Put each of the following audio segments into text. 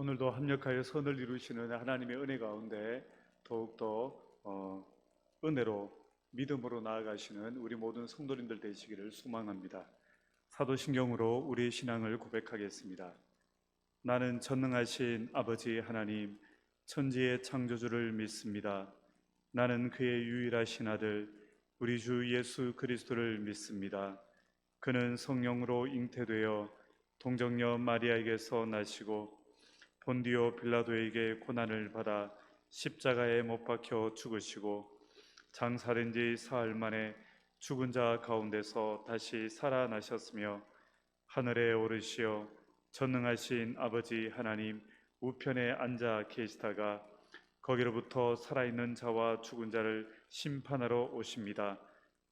오늘도 합력하여 선을 이루시는 하나님의 은혜 가운데 더욱더 은혜로 믿음으로 나아가시는 우리 모든 성도님들 되시기를 소망합니다. 사도신경으로 우리의 신앙을 고백하겠습니다. 나는 전능하신 아버지 하나님 천지의 창조주를 믿습니다. 나는 그의 유일하신 아들 우리 주 예수 그리스도를 믿습니다. 그는 성령으로 잉태되어 동정녀 마리아에게서 나시고 본디오 빌라도에게 고난을 받아 십자가에 못 박혀 죽으시고 장사된 지 사흘 만에 죽은 자 가운데서 다시 살아나셨으며 하늘에 오르시어 전능하신 아버지 하나님 우편에 앉아 계시다가 거기로부터 살아있는 자와 죽은 자를 심판하러 오십니다.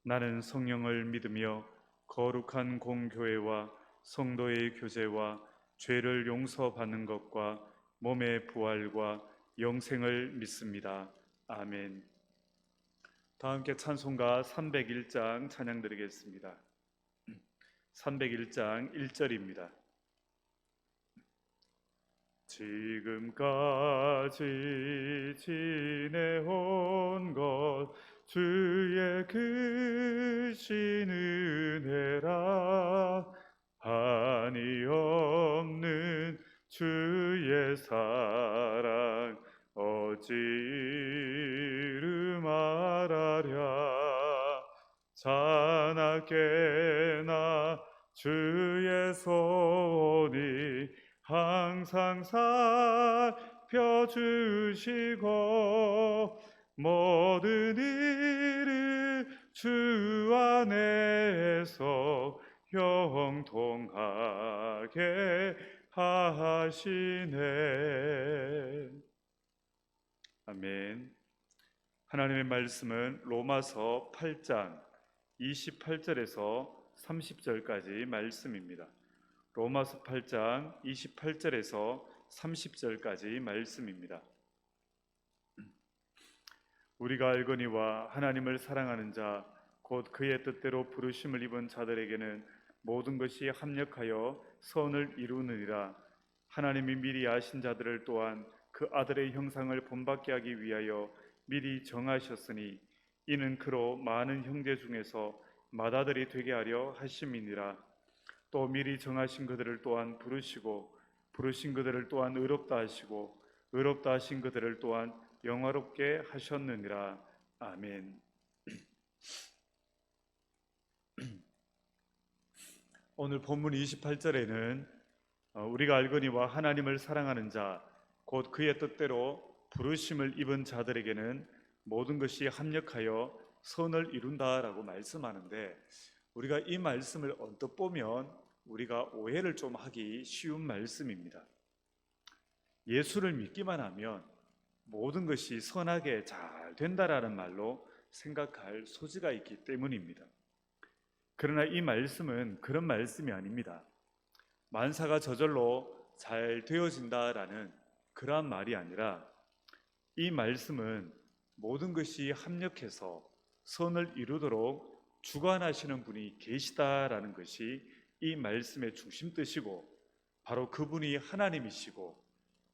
나는 성령을 믿으며 거룩한 공교회와 성도의 교제와 죄를 용서받는 것과 몸의 부활과 영생을 믿습니다. 아멘. 다 함께 찬송가 301장 찬양 드리겠습니다. 301장 1절입니다. 지금까지 지내온 것 주의 크신 은혜라 한이 없는 주의 사랑 어찌 이루 말하랴 자나깨나 주의 손이 항상 살펴주시고 모든 일을 주 안에서 형통하게 하시네. 아멘. 하나님의 말씀은 로마서 8장 28절에서 30절까지 말씀입니다. 로마서 8장 28절에서 30절까지 말씀입니다. 우리가 알거니와 하나님을 사랑하는 자 곧 그의 뜻대로 부르심을 입은 자들에게는 모든 것이 합력하여 선을 이루느니라. 하나님이 미리 아신 자들을 또한 그 아들의 형상을 본받게 하기 위하여 미리 정하셨으니 이는 그로 많은 형제 중에서 맏아들이 되게 하려 하심이니라. 또 미리 정하신 그들을 또한 부르시고 부르신 그들을 또한 의롭다 하시고 의롭다 하신 그들을 또한 영화롭게 하셨느니라. 아멘. 오늘 본문 28절에는 우리가 알거니와 하나님을 사랑하는 자 곧 그의 뜻대로 부르심을 입은 자들에게는 모든 것이 합력하여 선을 이룬다라고 말씀하는데, 우리가 이 말씀을 언뜻 보면 우리가 오해를 좀 하기 쉬운 말씀입니다. 예수를 믿기만 하면 모든 것이 선하게 잘 된다라는 말로 생각할 소지가 있기 때문입니다. 그러나 이 말씀은 그런 말씀이 아닙니다. 만사가 저절로 잘 되어진다라는 그러한 말이 아니라, 이 말씀은 모든 것이 합력해서 선을 이루도록 주관하시는 분이 계시다라는 것이 이 말씀의 중심 뜻이고, 바로 그분이 하나님이시고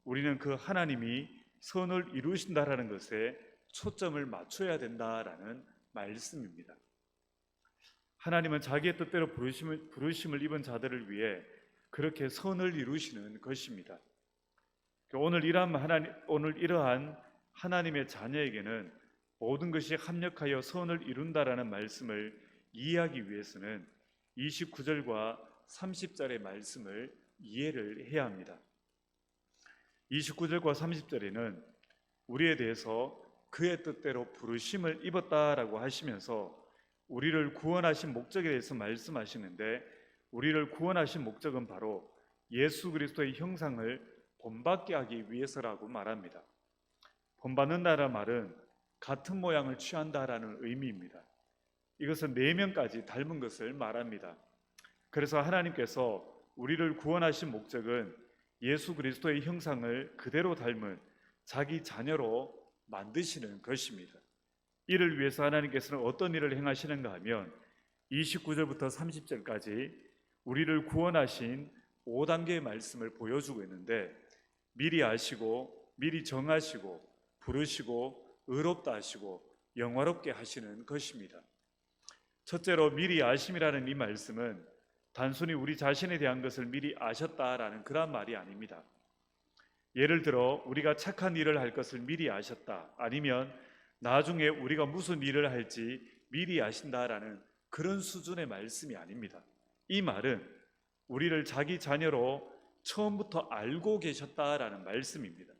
우리는 그 하나님이 선을 이루신다라는 것에 초점을 맞춰야 된다라는 말씀입니다. 하나님은 자기의 뜻대로 부르심을 입은 자들을 위해 그렇게 선을 이루시는 것입니다. 오늘 이러한 하나님의 자녀에게는 모든 것이 합력하여 선을 이룬다라는 말씀을 이해하기 위해서는 29절과 30절의 말씀을 이해를 해야 합니다. 29절과 30절에는 우리에 대해서 그의 뜻대로 부르심을 입었다라고 하시면서 우리를 구원하신 목적에 대해서 말씀하시는데, 우리를 구원하신 목적은 바로 예수 그리스도의 형상을 본받게 하기 위해서라고 말합니다. 본받는다라는 말은 같은 모양을 취한다라는 의미입니다. 이것은 4명까지 닮은 것을 말합니다. 그래서 하나님께서 우리를 구원하신 목적은 예수 그리스도의 형상을 그대로 닮은 자기 자녀로 만드시는 것입니다. 이를 위해서 하나님께서는 어떤 일을 행하시는가 하면 29절부터 30절까지 우리를 구원하신 5단계의 말씀을 보여주고 있는데, 미리 아시고 미리 정하시고 부르시고 의롭다 하시고 영화롭게 하시는 것입니다. 첫째로 미리 아심이라는 이 말씀은 단순히 우리 자신에 대한 것을 미리 아셨다라는 그런 말이 아닙니다. 예를 들어 우리가 착한 일을 할 것을 미리 아셨다, 아니면 나중에 우리가 무슨 일을 할지 미리 아신다라는 그런 수준의 말씀이 아닙니다. 이 말은 우리를 자기 자녀로 처음부터 알고 계셨다라는 말씀입니다.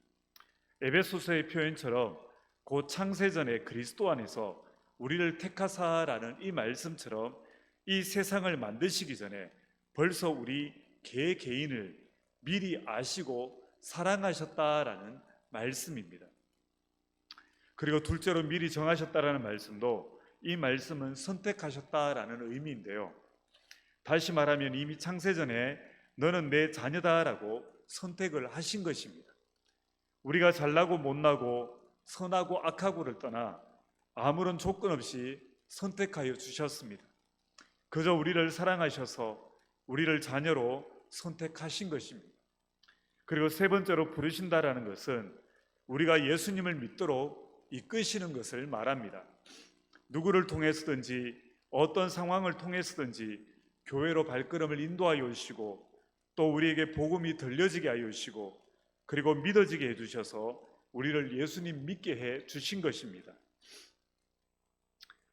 에베소서의 표현처럼 곧 창세전에 그리스도 안에서 우리를 택하사라는 이 말씀처럼 이 세상을 만드시기 전에 벌써 우리 개개인을 미리 아시고 사랑하셨다라는 말씀입니다. 그리고 둘째로 미리 정하셨다라는 말씀도 이 말씀은 선택하셨다라는 의미인데요. 다시 말하면 이미 창세전에 너는 내 자녀다라고 선택을 하신 것입니다. 우리가 잘나고 못나고 선하고 악하고를 떠나 아무런 조건 없이 선택하여 주셨습니다. 그저 우리를 사랑하셔서 우리를 자녀로 선택하신 것입니다. 그리고 세 번째로 부르신다라는 것은 우리가 예수님을 믿도록 이끄시는 것을 말합니다. 누구를 통해서든지 어떤 상황을 통해서든지 교회로 발걸음을 인도하여 주시고 또 우리에게 복음이 들려지게 하여 주시고 그리고 믿어지게 해주셔서 우리를 예수님 믿게 해 주신 것입니다.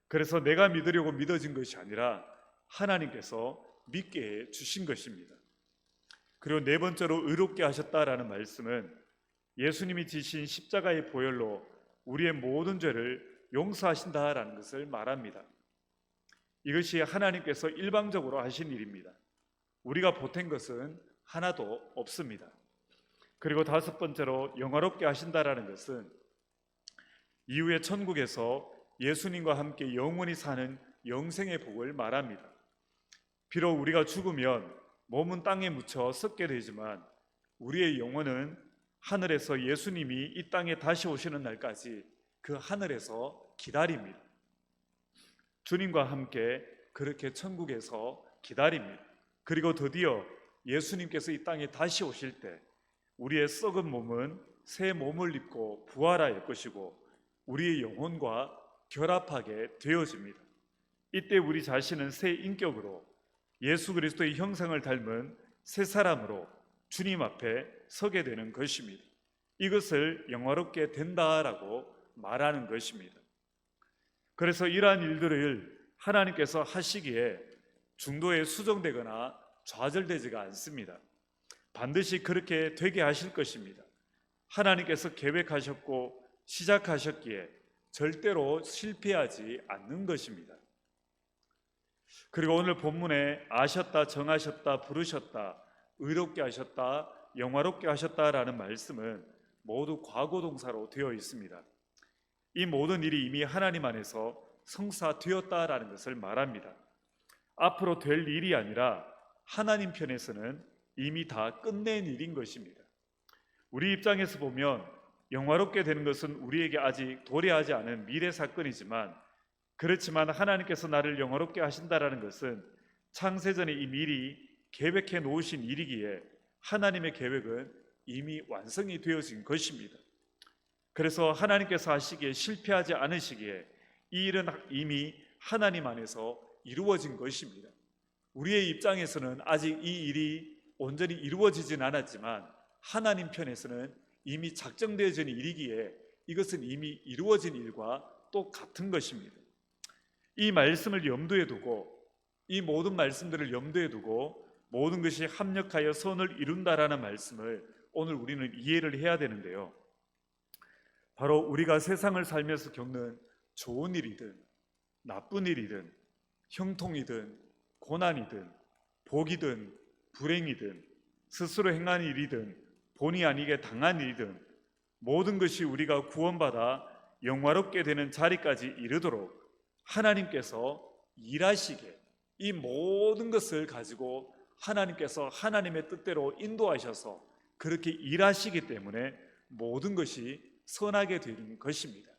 그래서 내가 믿으려고 믿어진 것이 아니라 하나님께서 믿게 해 주신 것입니다. 그리고 네 번째로 의롭게 하셨다라는 말씀은 예수님이 지신 십자가의 보혈로 우리의 모든 죄를 용서하신다라는 것을 말합니다. 이것이 하나님께서 일방적으로 하신 일입니다. 우리가 보탠 것은 하나도 없습니다. 그리고 다섯 번째로 영화롭게 하신다라는 것은 이후에 천국에서 예수님과 함께 영원히 사는 영생의 복을 말합니다. 비록 우리가 죽으면 몸은 땅에 묻혀 썩게 되지만 우리의 영혼은 하늘에서 예수님이 이 땅에 다시 오시는 날까지 그 하늘에서 기다립니다. 주님과 함께 그렇게 천국에서 기다립니다. 그리고 드디어 예수님께서 이 땅에 다시 오실 때 우리의 썩은 몸은 새 몸을 입고 부활할 것이고 우리의 영혼과 결합하게 되어집니다. 이때 우리 자신은 새 인격으로 예수 그리스도의 형상을 닮은 새 사람으로 주님 앞에 서게 되는 것입니다. 이것을 영화롭게 된다라고 말하는 것입니다. 그래서 이러한 일들을 하나님께서 하시기에 중도에 수정되거나 좌절되지가 않습니다. 반드시 그렇게 되게 하실 것입니다. 하나님께서 계획하셨고 시작하셨기에 절대로 실패하지 않는 것입니다. 그리고 오늘 본문에 아셨다, 정하셨다, 부르셨다, 의롭게 하셨다, 영화롭게 하셨다라는 말씀은 모두 과거 동사로 되어 있습니다. 이 모든 일이 이미 하나님 안에서 성사되었다라는 것을 말합니다. 앞으로 될 일이 아니라 하나님 편에서는 이미 다 끝낸 일인 것입니다. 우리 입장에서 보면 영화롭게 되는 것은 우리에게 아직 도래하지 않은 미래 사건이지만 그렇지만 하나님께서 나를 영화롭게 하신다라는 것은 창세전에 이 미리 계획해 놓으신 일이기에 하나님의 계획은 이미 완성이 되어진 것입니다. 그래서 하나님께서 하시기에 실패하지 않으시기에 이 일은 이미 하나님 안에서 이루어진 것입니다. 우리의 입장에서는 아직 이 일이 온전히 이루어지진 않았지만 하나님 편에서는 이미 작정되어진 일이기에 이것은 이미 이루어진 일과 똑같은 것입니다. 이 말씀을 염두에 두고 이 모든 말씀들을 염두에 두고 모든 것이 합력하여 선을 이룬다라는 말씀을 오늘 우리는 이해를 해야 되는데요. 바로 우리가 세상을 살면서 겪는 좋은 일이든 나쁜 일이든 형통이든 고난이든 복이든 불행이든 스스로 행한 일이든 본의 아니게 당한 일이든 모든 것이 우리가 구원받아 영화롭게 되는 자리까지 이르도록 하나님께서 일하시게 이 모든 것을 가지고 하나님께서 하나님의 뜻대로 인도하셔서 그렇게 일하시기 때문에 모든 것이 선하게 되는 것입니다.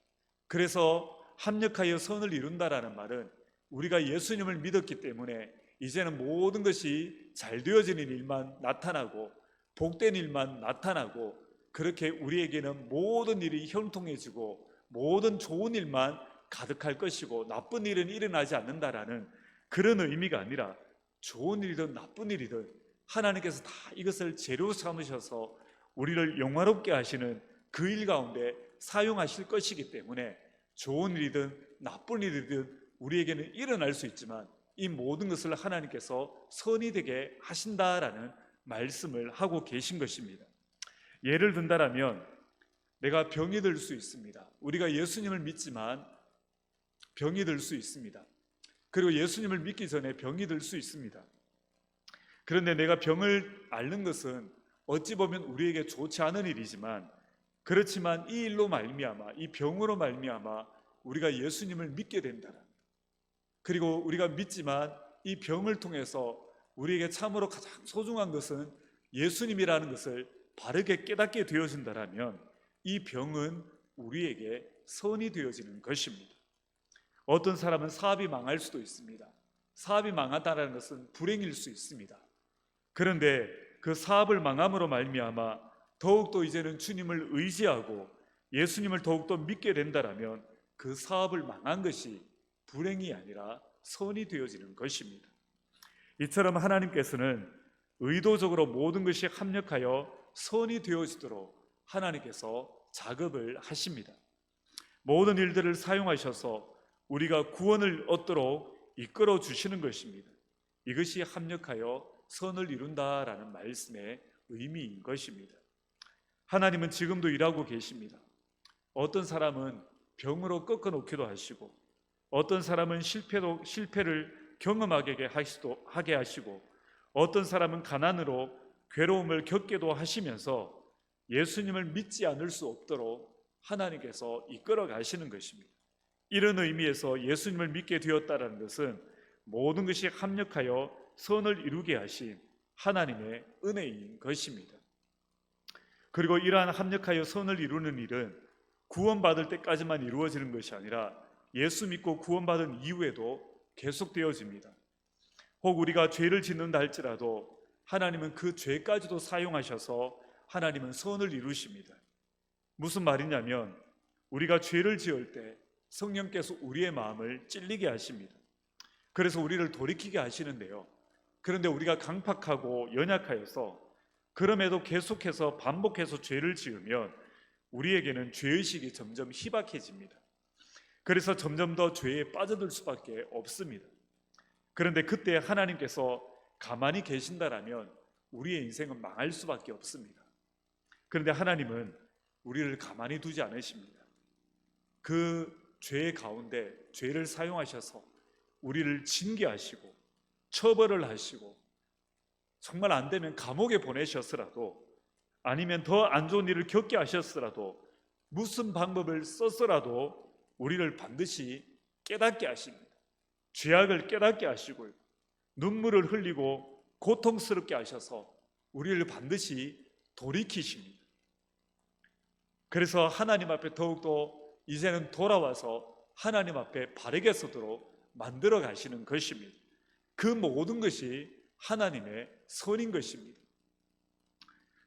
그래서 합력하여 선을 이룬다라는 말은 우리가 예수님을 믿었기 때문에 이제는 모든 것이 잘 되어지는 일만 나타나고 복된 일만 나타나고 그렇게 우리에게는 모든 일이 형통해지고 모든 좋은 일만 가득할 것이고 나쁜 일은 일어나지 않는다라는 그런 의미가 아니라 좋은 일이든 나쁜 일이든 하나님께서 다 이것을 재료 삼으셔서 우리를 영화롭게 하시는 그 일 가운데 사용하실 것이기 때문에 좋은 일이든 나쁜 일이든 우리에게는 일어날 수 있지만 이 모든 것을 하나님께서 선이 되게 하신다라는 말씀을 하고 계신 것입니다. 예를 든다라면 내가 병이 들 수 있습니다. 우리가 예수님을 믿지만 병이 들 수 있습니다. 그리고 예수님을 믿기 전에 병이 들 수 있습니다. 그런데 내가 병을 앓는 것은 어찌 보면 우리에게 좋지 않은 일이지만 그렇지만 이 일로 말미암아 이 병으로 말미암아 우리가 예수님을 믿게 된다. 그리고 우리가 믿지만 이 병을 통해서 우리에게 참으로 가장 소중한 것은 예수님이라는 것을 바르게 깨닫게 되어진다면 이 병은 우리에게 선이 되어지는 것입니다. 어떤 사람은 사업이 망할 수도 있습니다. 사업이 망하다는 것은 불행일 수 있습니다. 그런데 그 사업을 망함으로 말미암아 더욱더 이제는 주님을 의지하고 예수님을 더욱더 믿게 된다면 그 사업을 망한 것이 불행이 아니라 선이 되어지는 것입니다. 이처럼 하나님께서는 의도적으로 모든 것이 합력하여 선이 되어지도록 하나님께서 작업을 하십니다. 모든 일들을 사용하셔서 우리가 구원을 얻도록 이끌어 주시는 것입니다. 이것이 합력하여 선을 이룬다라는 말씀의 의미인 것입니다. 하나님은 지금도 일하고 계십니다. 어떤 사람은 병으로 꺾어 놓기도 하시고 어떤 사람은 실패를 경험하게 하시고 어떤 사람은 가난으로 괴로움을 겪게도 하시면서 예수님을 믿지 않을 수 없도록 하나님께서 이끌어 가시는 것입니다. 이런 의미에서 예수님을 믿게 되었다는 것은 모든 것이 합력하여 선을 이루게 하신 하나님의 은혜인 것입니다. 그리고 이러한 합력하여 선을 이루는 일은 구원받을 때까지만 이루어지는 것이 아니라 예수 믿고 구원받은 이후에도 계속되어집니다. 혹 우리가 죄를 짓는다 할지라도 하나님은 그 죄까지도 사용하셔서 하나님은 선을 이루십니다. 무슨 말이냐면 우리가 죄를 지을 때 성령께서 우리의 마음을 찔리게 하십니다. 그래서 우리를 돌이키게 하시는데요. 그런데 우리가 강팍하고 연약하여서 그럼에도 계속해서 반복해서 죄를 지으면 우리에게는 죄의식이 점점 희박해집니다. 그래서 점점 더 죄에 빠져들 수밖에 없습니다. 그런데 그때 하나님께서 가만히 계신다라면 우리의 인생은 망할 수밖에 없습니다. 그런데 하나님은 우리를 가만히 두지 않으십니다. 그 죄 가운데 죄를 사용하셔서 우리를 징계하시고 처벌을 하시고 정말 안 되면 감옥에 보내셨으라도 아니면 더 안 좋은 일을 겪게 하셨으라도 무슨 방법을 썼더라도 우리를 반드시 깨닫게 하십니다. 죄악을 깨닫게 하시고요. 눈물을 흘리고 고통스럽게 하셔서 우리를 반드시 돌이키십니다. 그래서 하나님 앞에 더욱더 이제는 돌아와서 하나님 앞에 바르게 서도록 만들어 가시는 것입니다. 그 모든 것이 하나님의 선인 것입니다.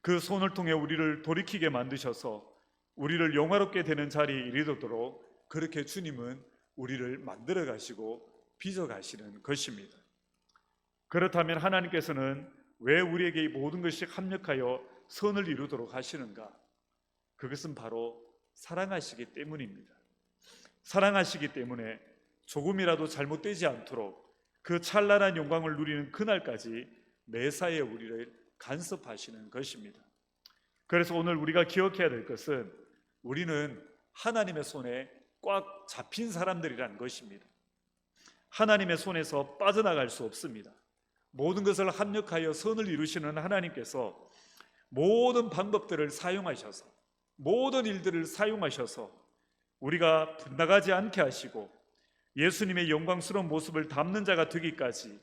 그 손을 통해 우리를 돌이키게 만드셔서 우리를 영화롭게 되는 자리에 이르도록 그렇게 주님은 우리를 만들어 가시고 빚어 가시는 것입니다. 그렇다면 하나님께서는 왜 우리에게 이 모든 것이 합력하여 선을 이루도록 하시는가? 그것은 바로 사랑하시기 때문입니다. 사랑하시기 때문에 조금이라도 잘못되지 않도록 그 찬란한 영광을 누리는 그날까지 매사에 우리를 간섭하시는 것입니다. 그래서 오늘 우리가 기억해야 될 것은 우리는 하나님의 손에 꽉 잡힌 사람들이라는 것입니다. 하나님의 손에서 빠져나갈 수 없습니다. 모든 것을 합력하여 선을 이루시는 하나님께서 모든 방법들을 사용하셔서 모든 일들을 사용하셔서 우리가 빗나가지 않게 하시고 예수님의 영광스러운 모습을 담는 자가 되기까지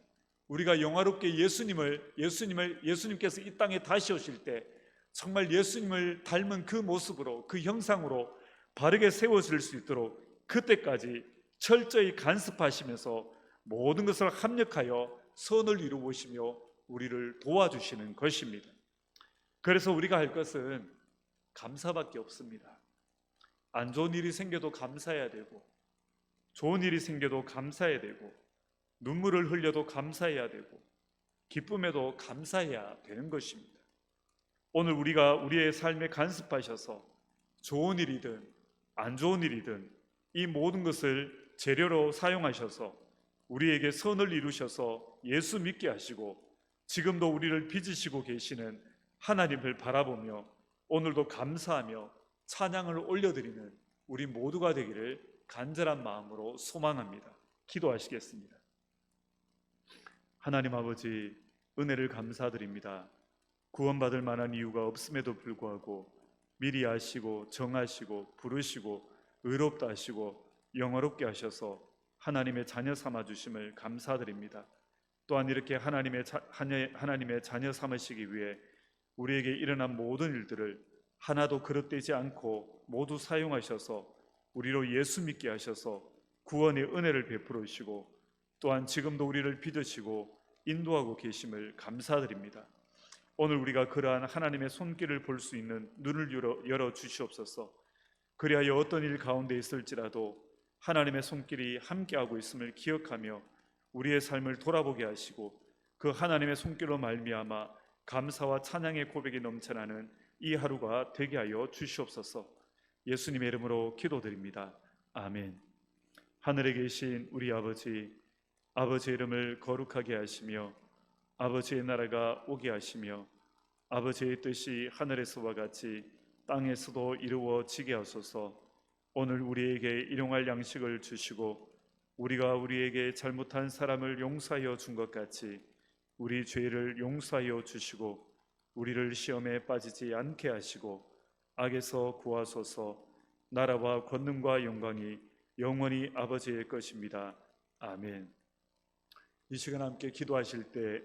우리가 영화롭게 예수님께서 이 땅에 다시 오실 때 정말 예수님을 닮은 그 모습으로 그 형상으로 바르게 세워질 수 있도록 그때까지 철저히 간섭하시면서 모든 것을 합력하여 선을 이루시며 우리를 도와주시는 것입니다. 그래서 우리가 할 것은 감사밖에 없습니다. 안 좋은 일이 생겨도 감사해야 되고, 좋은 일이 생겨도 감사해야 되고, 눈물을 흘려도 감사해야 되고, 기쁨에도 감사해야 되는 것입니다. 오늘 우리가 우리의 삶에 간섭하셔서 좋은 일이든 안 좋은 일이든 이 모든 것을 재료로 사용하셔서 우리에게 선을 이루셔서 예수 믿게 하시고 지금도 우리를 빚으시고 계시는 하나님을 바라보며 오늘도 감사하며 찬양을 올려드리는 우리 모두가 되기를 간절한 마음으로 소망합니다. 기도하시겠습니다. 하나님 아버지, 은혜를 감사드립니다. 구원받을 만한 이유가 없음에도 불구하고 미리 아시고 정하시고 부르시고 의롭다 하시고 영화롭게 하셔서 하나님의 자녀 삼아 주심을 감사드립니다. 또한 이렇게 하나님의 자녀 삼으시기 위해 우리에게 일어난 모든 일들을 하나도 그릇되지 않고 모두 사용하셔서 우리로 예수 믿게 하셔서 구원의 은혜를 베풀어 주시고 또한 지금도 우리를 빚으시고 인도하고 계심을 감사드립니다. 오늘 우리가 그러한 하나님의 손길을 볼 수 있는 눈을 열어 주시옵소서. 그리하여 어떤 일 가운데 있을지라도 하나님의 손길이 함께하고 있음을 기억하며 우리의 삶을 돌아보게 하시고 그 하나님의 손길로 말미암아 감사와 찬양의 고백이 넘쳐나는 이 하루가 되게 하여 주시옵소서. 예수님의 이름으로 기도드립니다. 아멘. 하늘에 계신 우리 아버지, 아버지의 이름을 거룩하게 하시며 아버지의 나라가 오게 하시며 아버지의 뜻이 하늘에서와 같이 땅에서도 이루어지게 하소서. 오늘 우리에게 일용할 양식을 주시고 우리가 우리에게 잘못한 사람을 용서하여 준 것 같이 우리 죄를 용서하여 주시고 우리를 시험에 빠지지 않게 하시고 악에서 구하소서. 나라와 권능과 영광이 영원히 아버지의 것입니다. 아멘. 이 시간 함께 기도하실 때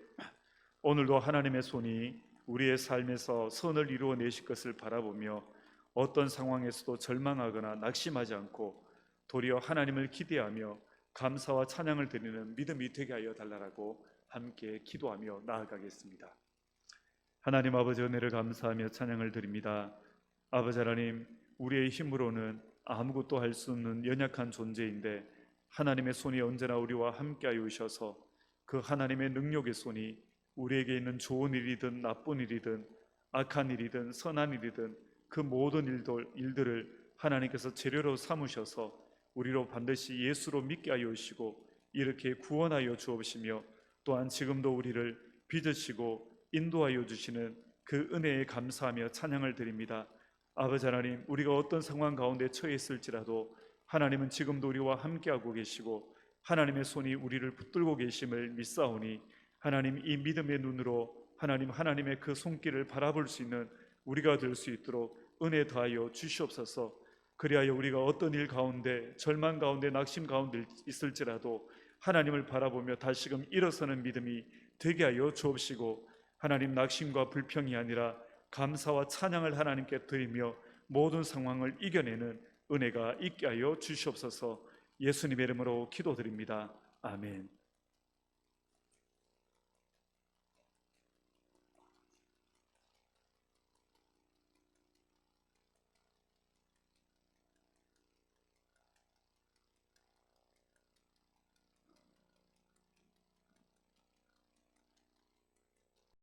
오늘도 하나님의 손이 우리의 삶에서 선을 이루어내실 것을 바라보며 어떤 상황에서도 절망하거나 낙심하지 않고 도리어 하나님을 기대하며 감사와 찬양을 드리는 믿음이 되게 하여 달라고 함께 기도하며 나아가겠습니다. 하나님 아버지, 은혜를 감사하며 찬양을 드립니다. 아버지 하나님, 우리의 힘으로는 아무것도 할 수 없는 연약한 존재인데 하나님의 손이 언제나 우리와 함께하여 오셔서 그 하나님의 능력의 손이 우리에게 있는 좋은 일이든 나쁜 일이든 악한 일이든 선한 일이든 그 모든 일들을 하나님께서 재료로 삼으셔서 우리로 반드시 예수로 믿게 하여 오시고 이렇게 구원하여 주옵시며 또한 지금도 우리를 빚으시고 인도하여 주시는 그 은혜에 감사하며 찬양을 드립니다. 아버지 하나님, 우리가 어떤 상황 가운데 처해 있을지라도 하나님은 지금도 우리와 함께하고 계시고 하나님의 손이 우리를 붙들고 계심을 믿사오니 하나님, 이 믿음의 눈으로 하나님의 그 손길을 바라볼 수 있는 우리가 될 수 있도록 은혜 더하여 주시옵소서. 그리하여 우리가 어떤 일 가운데 절망 가운데 낙심 가운데 있을지라도 하나님을 바라보며 다시금 일어서는 믿음이 되게 하여 주옵시고 하나님, 낙심과 불평이 아니라 감사와 찬양을 하나님께 드리며 모든 상황을 이겨내는 은혜가 있게 하여 주시옵소서. 예수님의 이름으로 기도드립니다. 아멘.